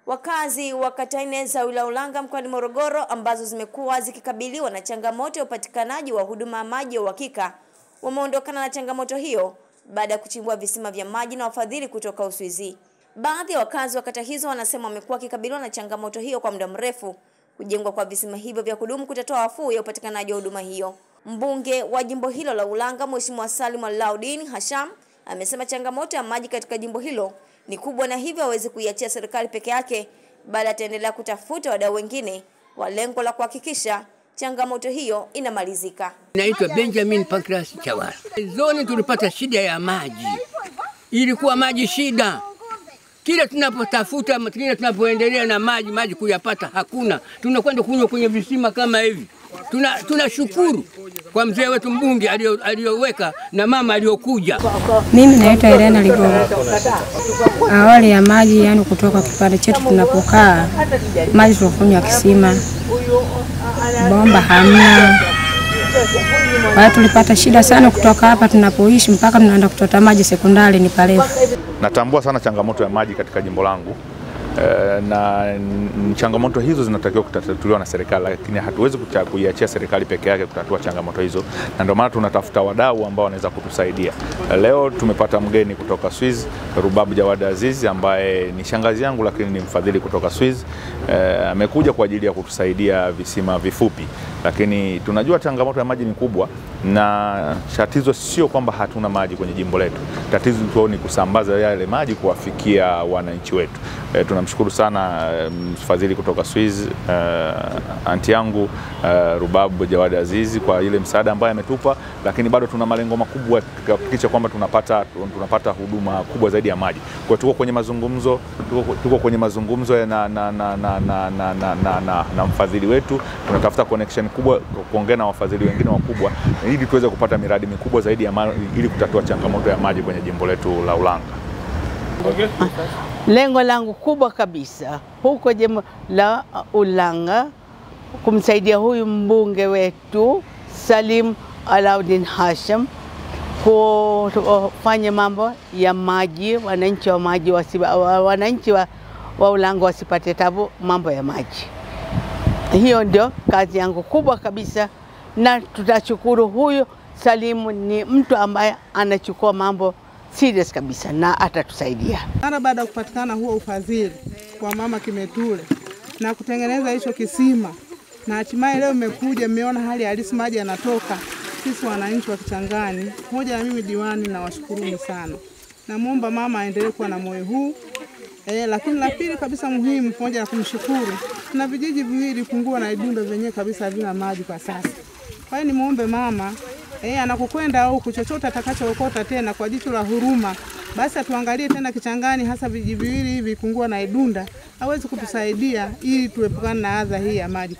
Wakazi wa kata 4 za wilaya Ulanga mkoani Morogoro ambazo zimekuwa zikikabiliwa na changamoto ya upatikanaji wa huduma ya maji ya uhakika wameondokana na changamoto hiyo baada ya kuchimbua visima vya maji na wafadhili kutoka Uswizi. Baadhi ya wakazi wa kata hizo wanasema wamekuwa wakikabiliwa na changamoto hiyo kwa muda mrefu. Kujengwa kwa visima hivyo vya kudumu kutatoa nafuu ya upatikanaji wa huduma hiyo. Mbunge wa jimbo hilo la Ulanga Mheshimiwa Salim Alauddin Hasham amesema changamoto ya maji katika jimbo hilo ni kubwa na hivyo hawezi kuiachia serikali peke yake, bali ataendelea kutafuta wadau wengine kwa lengo la kuhakikisha changamoto hiyo inamalizika. Naitwa Benjamin Pancras Chawala. Zoni tulipata shida ya maji. Ilikuwa maji shida. Kila tunapotafuta, kila tunapoendelea na maji kuyapata hakuna. Tunakwenda kunywa kwenye visima kama hivi. Tunashukuru kwa mzee wetu mbunge aliyoweka na mama aliyokuja. Mimi naitwa Elena Ligoro. Awali ya maji yani kutoka kipande chetu tunapokaa, maji tunakunywa kisima. Bomba hamna. Kwa tulipata shida sana kutoka hapa tunapoishi mpaka tunaenda kutota maji sekondari ni parefu. Natambua sana changamoto ya maji katika jimbo langu. Na changamoto hizo zinatakiwa kutatuliwa na serikali, lakini hatuwezi kuiachia serikali peke yake kutatua changamoto hizo, na ndio maana tunatafuta wadau ambao wanaweza kutusaidia. Leo tumepata mgeni kutoka Swiss, Rubabu Jawad Aziz, ambaye ni shangazi yangu lakini ni mfadhili kutoka Swiss. Amekuja kwa ajili ya kutusaidia visima vifupi, lakini tunajua changamoto ya maji ni kubwa, na tatizo sio kwamba hatuna maji kwenye jimbo letu. Tatizo ni kusambaza yale maji kuwafikia wananchi wetu. Tunamshukuru sana mfadhili kutoka Swiss, anti yangu Rubabu Jawad Aziz kwa ile msaada ambaye ametupa, lakini bado tuna malengo makubwa kuhakikisha kwamba tunapata huduma kubwa zaidi ya maji. Kwa tuko kwenye mazungumzo na mfadhili wetu, tunatafuta connection kubwa kuongea na wafadhili wengine wakubwa ili tuweze kupata miradi mikubwa zaidi ya maji ili kutatua changamoto ya maji kwenye jimbo letu la Ulanga. Lengo langu kubwa kabisa huko jimbo la Ulanga kumsaidia huyu mbunge wetu Salim Alauddin Hasham kufanya mambo ya maji, wananchi wa Ulanga wasipate tabu mambo ya maji. Hiyo ndio kazi yangu kubwa kabisa, na tutashukuru huyu Salimu ni mtu ambaye anachukua mambo serious kabisa na atatusaidia. Mara baada ya kupatikana huo ufadhili kwa mama Kimetule na kutengeneza hicho kisima, na hatimaye leo mmekuja mmeona hali halisi maji yanatoka, sisi wananchi wa Kichangani, moja na mimi diwani, na washukuruni sana. Namuomba mama aendelee kuwa na moyo huu. Lakini la pili kabisa muhimu, pamoja na kumshukuru, na vijiji viwili Kungua na Idunda venyewe kabisa havina maji kwa sasa. Kwa hiyo nimuombe mama anakokwenda huko chochote atakachookota tena kwa jicho la huruma, basi atuangalie tena Kichangani, hasa vijiji viwili hivi Kungua na Idunda, aweze kutusaidia ili tuepukane na adha hii ya maji.